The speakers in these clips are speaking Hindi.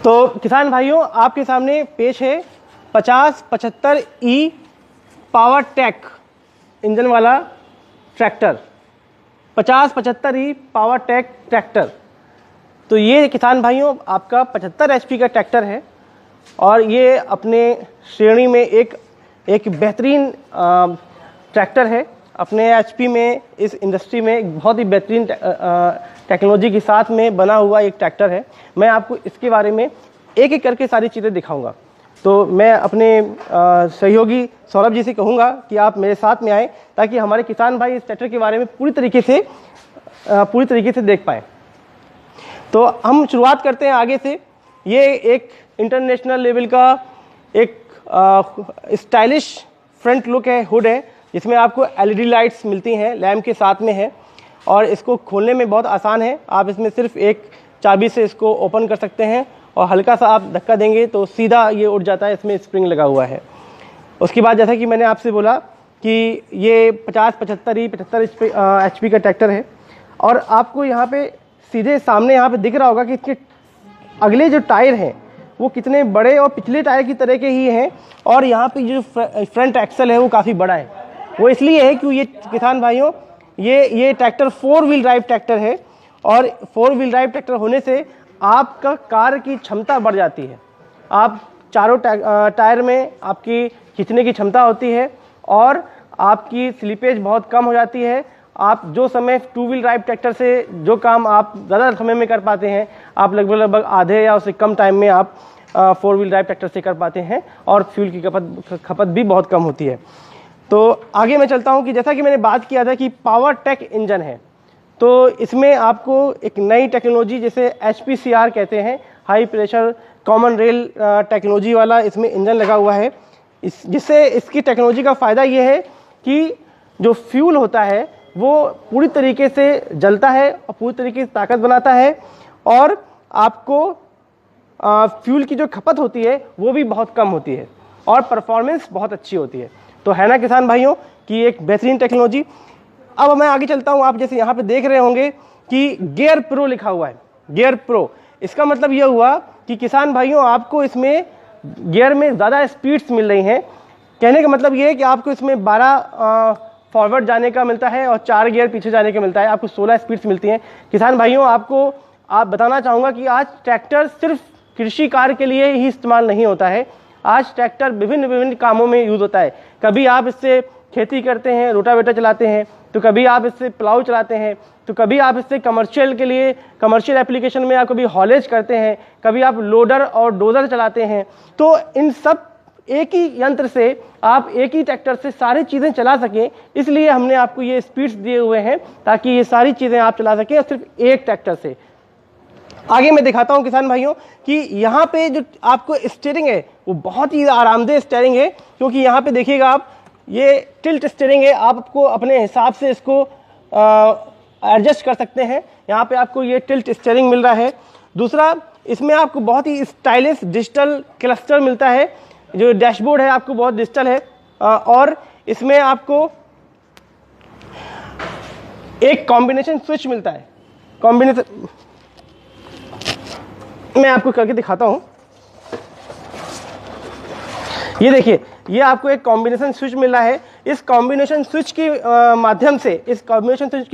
तो किसान भाइयों, आपके सामने पेश है 5075E पावर टेक इंजन वाला tractor. 5075E power tech tractor. तो ये किसान भाइयों आपका 75 HP का ट्रैक्टर है और ये अपने श्रेणी में एक बेहतरीन ट्रैक्टर है। अपने HP में, इस इंडस्ट्री में एक बहुत ही बेहतरीन टेक्नोलॉजी के साथ में बना हुआ एक ट्रैक्टर है। मैं आपको इसके बारे में एक एक करके सारी चीज़ें दिखाऊंगा। तो मैं अपने सहयोगी सौरभ जी से कहूँगा कि आप मेरे साथ में आए ताकि हमारे किसान भाई इस ट्रैक्टर के बारे में पूरी तरीके से देख पाएँ। तो हम शुरुआत करते हैं आगे से। ये एक इंटरनेशनल लेवल का एक स्टाइलिश फ्रंट लुक है, हुड है, जिसमें आपको LED लाइट्स मिलती हैं, लैम्प के साथ में है और इसको खोलने में बहुत आसान है। आप इसमें सिर्फ एक चाबी से इसको ओपन कर सकते हैं और हल्का सा आप धक्का देंगे तो सीधा ये उठ जाता है। इसमें स्प्रिंग लगा हुआ है। उसके बाद जैसा कि मैंने आपसे बोला कि ये 75 HP का ट्रैक्टर है और आपको यहाँ पे सीधे सामने यहाँ पे दिख रहा होगा कि इसके अगले जो टायर हैं वो कितने बड़े और पिछले टायर की तरह के ही हैं और यहाँ पे जो फ्रंट एक्सल है वो काफ़ी बड़ा है। वो इसलिए है कि ये किसान भाइयों ये ट्रैक्टर 4 व्हील ड्राइव ट्रैक्टर है और 4 व्हील ड्राइव ट्रैक्टर होने से आपका कार की क्षमता बढ़ जाती है। आप चारों टायर में आपकी खींचने की क्षमता होती है और आपकी स्लिपेज बहुत कम हो जाती है। आप जो समय 2 व्हील ड्राइव ट्रैक्टर से जो काम आप ज़्यादा समय में कर पाते हैं, आप लगभग आधे या उससे कम टाइम में आप 4 व्हील ड्राइव ट्रैक्टर से कर पाते हैं और फ्यूल की खपत भी बहुत कम होती है। तो आगे मैं चलता हूं कि जैसा कि मैंने बात किया था कि पावर टेक इंजन है, तो इसमें आपको एक नई टेक्नोलॉजी जिसे HPCR कहते हैं, high pressure common rail technology वाला इसमें इंजन लगा हुआ है। जिससे इसकी टेक्नोलॉजी का फ़ायदा ये है कि जो फ्यूल होता है वो पूरी तरीके से जलता है और पूरी तरीके से ताकत बनाता है और आपको फ्यूल की जो खपत होती है वो भी बहुत कम होती है और परफॉर्मेंस बहुत अच्छी होती है। तो है ना किसान भाइयों कि एक बेहतरीन टेक्नोलॉजी। अब मैं आगे चलता हूँ। आप जैसे यहाँ पे देख रहे होंगे कि गियर प्रो लिखा हुआ है, गियर प्रो। इसका मतलब यह हुआ कि किसान भाइयों आपको इसमें गियर में ज़्यादा स्पीड्स मिल रही हैं। कहने का मतलब ये है कि आपको इसमें 12 फॉरवर्ड जाने का मिलता है और 4 गियर पीछे जाने का मिलता है। आपको 16 स्पीड्स मिलती हैं। किसान भाइयों आप बताना चाहूँगा कि आज ट्रैक्टर सिर्फ कृषि कार्य के लिए ही इस्तेमाल नहीं होता है। आज ट्रैक्टर विभिन्न कामों में यूज़ होता है। कभी आप इससे खेती करते हैं, रोटावेटर चलाते हैं, तो कभी आप इससे प्लाऊ चलाते हैं, तो कभी आप इससे कमर्शियल एप्लीकेशन में आप कभी हॉलेज करते हैं, कभी आप लोडर और डोजर चलाते हैं। तो इन सब एक ही यंत्र से आप एक ही ट्रैक्टर से सारी चीज़ें चला सकें, इसलिए हमने आपको ये स्पीड्स दिए हुए हैं ताकि ये सारी चीज़ें आप चला सकें और सिर्फ एक ट्रैक्टर से। आगे मैं दिखाता हूं किसान भाइयों कि यहाँ पे जो आपको स्टीयरिंग है वो बहुत ही आरामदेह स्टीयरिंग है, क्योंकि यहाँ पे देखिएगा आप, ये टिल्ट स्टीयरिंग है। आपको अपने हिसाब से इसको एडजस्ट कर सकते हैं। यहाँ पे आपको ये टिल्ट स्टीयरिंग मिल रहा है। दूसरा, इसमें आपको बहुत ही स्टाइलिश डिजिटल क्लस्टर मिलता है। जो डैशबोर्ड है आपको बहुत डिजिटल है और इसमें आपको एक कॉम्बिनेशन स्विच मिलता है। कॉम्बिनेशन मैं आपको करके दिखाता हूं। ये देखिए, ये आपको एक कॉम्बिनेशन स्विच मिल रहा है। इस कॉम्बिनेशन स्विच के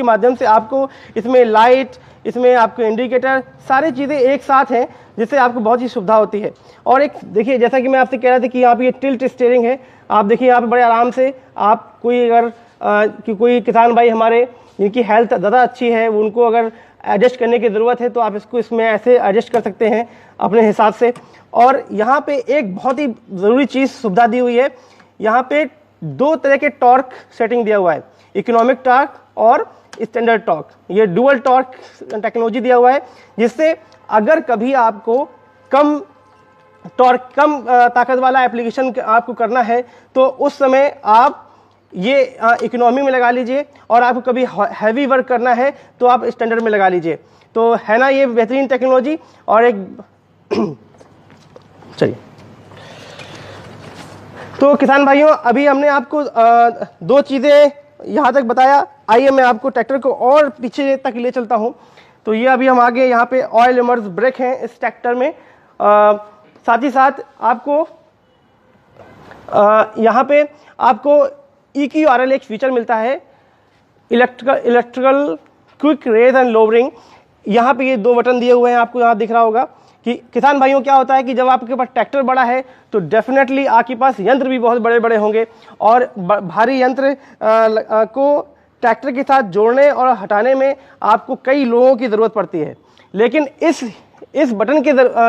माध्यम से आपको इसमें लाइट, इसमें आपको इंडिकेटर, सारी चीज़ें एक साथ हैं, जिससे आपको बहुत ही सुविधा होती है। और एक देखिए, जैसा कि मैं आपसे कह रहा था कि यहाँ पे ये टिल्ट स्टीयरिंग है। आप देखिए यहाँ पे बड़े आराम से आप कोई किसान भाई हमारे जिनकी हेल्थ ज़्यादा अच्छी है, उनको अगर एडजस्ट करने की ज़रूरत है तो आप इसको इसमें ऐसे एडजस्ट कर सकते हैं अपने हिसाब से। और यहाँ पे एक बहुत ही ज़रूरी चीज़ सुविधा दी हुई है। यहाँ पे 2 तरह के टॉर्क सेटिंग दिया हुआ है, इकोनॉमिक टॉर्क और स्टैंडर्ड टॉर्क। ये डुअल टॉर्क टेक्नोलॉजी दिया हुआ है, जिससे अगर कभी आपको कम ताकत वाला एप्लीकेशन आपको करना है तो उस समय आप ये इकोनॉमी में लगा लीजिए, और आपको कभी हैवी वर्क करना है तो आप स्टैंडर्ड में लगा लीजिए। तो है ना ये बेहतरीन टेक्नोलॉजी। और एक चलिए, तो किसान भाइयों अभी हमने आपको 2 चीज़ें यहाँ तक बताया। आइए मैं आपको ट्रैक्टर को और पीछे तक ले चलता हूँ। तो ये अभी हम आगे यहाँ पे ऑयल इमर्स ब्रेक हैं इस ट्रैक्टर में, साथ ही साथ आपको यहाँ पे आपको EQRL एक फीचर मिलता है, electrical quick raise and lowering. यहाँ पे ये 2 बटन दिए हुए हैं, आपको यहाँ दिख रहा होगा कि किसान भाइयों क्या होता है कि जब आपके पास ट्रैक्टर बड़ा है तो डेफिनेटली आपके पास यंत्र भी बहुत बड़े बड़े होंगे और भारी यंत्र को ट्रैक्टर के साथ जोड़ने और हटाने में आपको कई लोगों की ज़रूरत पड़ती है। लेकिन इस बटन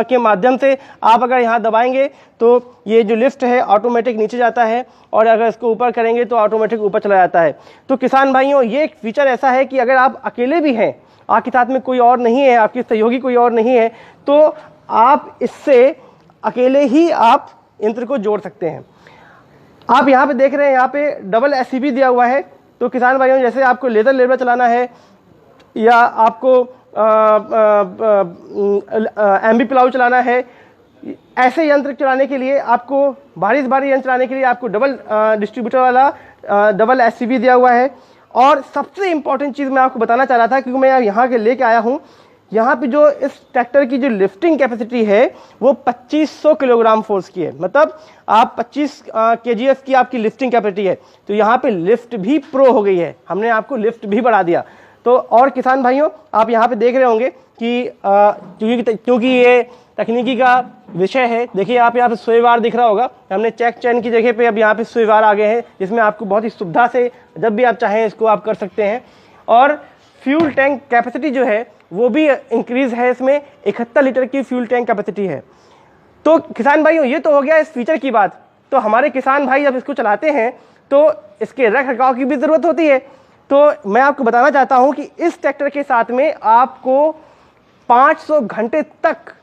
के माध्यम से आप अगर यहाँ दबाएंगे तो ये जो लिफ्ट है ऑटोमेटिक नीचे जाता है और अगर इसको ऊपर करेंगे तो ऑटोमेटिक ऊपर चला जाता है। तो किसान भाइयों ये एक फीचर ऐसा है कि अगर आप अकेले भी हैं, आपके साथ में कोई और नहीं है, आपके सहयोगी कोई और नहीं है, तो आप इससे अकेले ही आप यंत्र को जोड़ सकते हैं। आप यहाँ पे देख रहे हैं, यहाँ पे डबल SCB दिया हुआ है। तो किसान भाइयों जैसे आपको लेदर लेवल चलाना है या आपको एम्बी प्लाऊ चलाना है, ऐसे यंत्र चलाने के लिए आपको भारी से भारी यंत्र चलाने के लिए आपको डबल डिस्ट्रीब्यूटर वाला डबल SCB दिया हुआ है। और सबसे इंपॉर्टेंट चीज़ मैं आपको बताना चाह रहा था क्योंकि मैं यहाँ के लेके आया हूँ, यहाँ पे जो इस ट्रैक्टर की जो लिफ्टिंग कैपेसिटी है वो 2500 किलोग्राम फोर्स की है। मतलब आप 25 kgs की आपकी लिफ्टिंग कैपेसिटी है। तो यहाँ पे लिफ्ट भी प्रो हो गई है, हमने आपको लिफ्ट भी बढ़ा दिया। तो और किसान भाइयों आप यहाँ पे देख रहे होंगे कि क्योंकि ये तकनीकी का विषय है, देखिए आप यहाँ पे स्विवार दिख रहा होगा, हमने चेक चैन की जगह पे अब यहाँ पे स्विवार आ गए हैं जिसमें आपको बहुत ही सुविधा से जब भी आप चाहें इसको आप कर सकते हैं। और फ्यूल टैंक कैपेसिटी जो है वो भी इंक्रीज है, इसमें 71 लीटर की फ्यूल टैंक कैपेसिटी है। तो किसान भाइयों ये तो हो गया इस फीचर की बात। तो हमारे किसान भाई जब इसको चलाते हैं तो इसके रख रखाव की भी ज़रूरत होती है। तो मैं आपको बताना चाहता हूं कि इस ट्रैक्टर के साथ में आपको 500 घंटे तक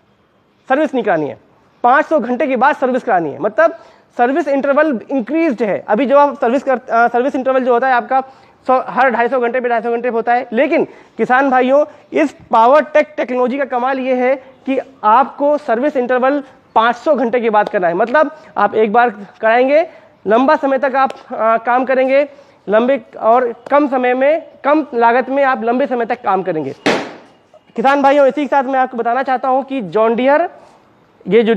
सर्विस नहीं करानी है, 500 घंटे के बाद सर्विस करानी है। मतलब सर्विस इंटरवल इंक्रीज्ड है। अभी जो आप सर्विस इंटरवल जो होता है आपका हर 250 घंटे पे 250 घंटे पे होता है। लेकिन किसान भाइयों इस पावर टेक टेक्नोलॉजी का कमाल ये है कि आपको सर्विस इंटरवल 500 घंटे के बाद करना है। मतलब आप एक बार कराएंगे, लंबा समय तक आप काम करेंगे, लंबे और कम समय में कम लागत में आप लंबे समय तक काम करेंगे। किसान भाइयों इसी के साथ मैं आपको बताना चाहता हूं कि जॉन डियर ये जो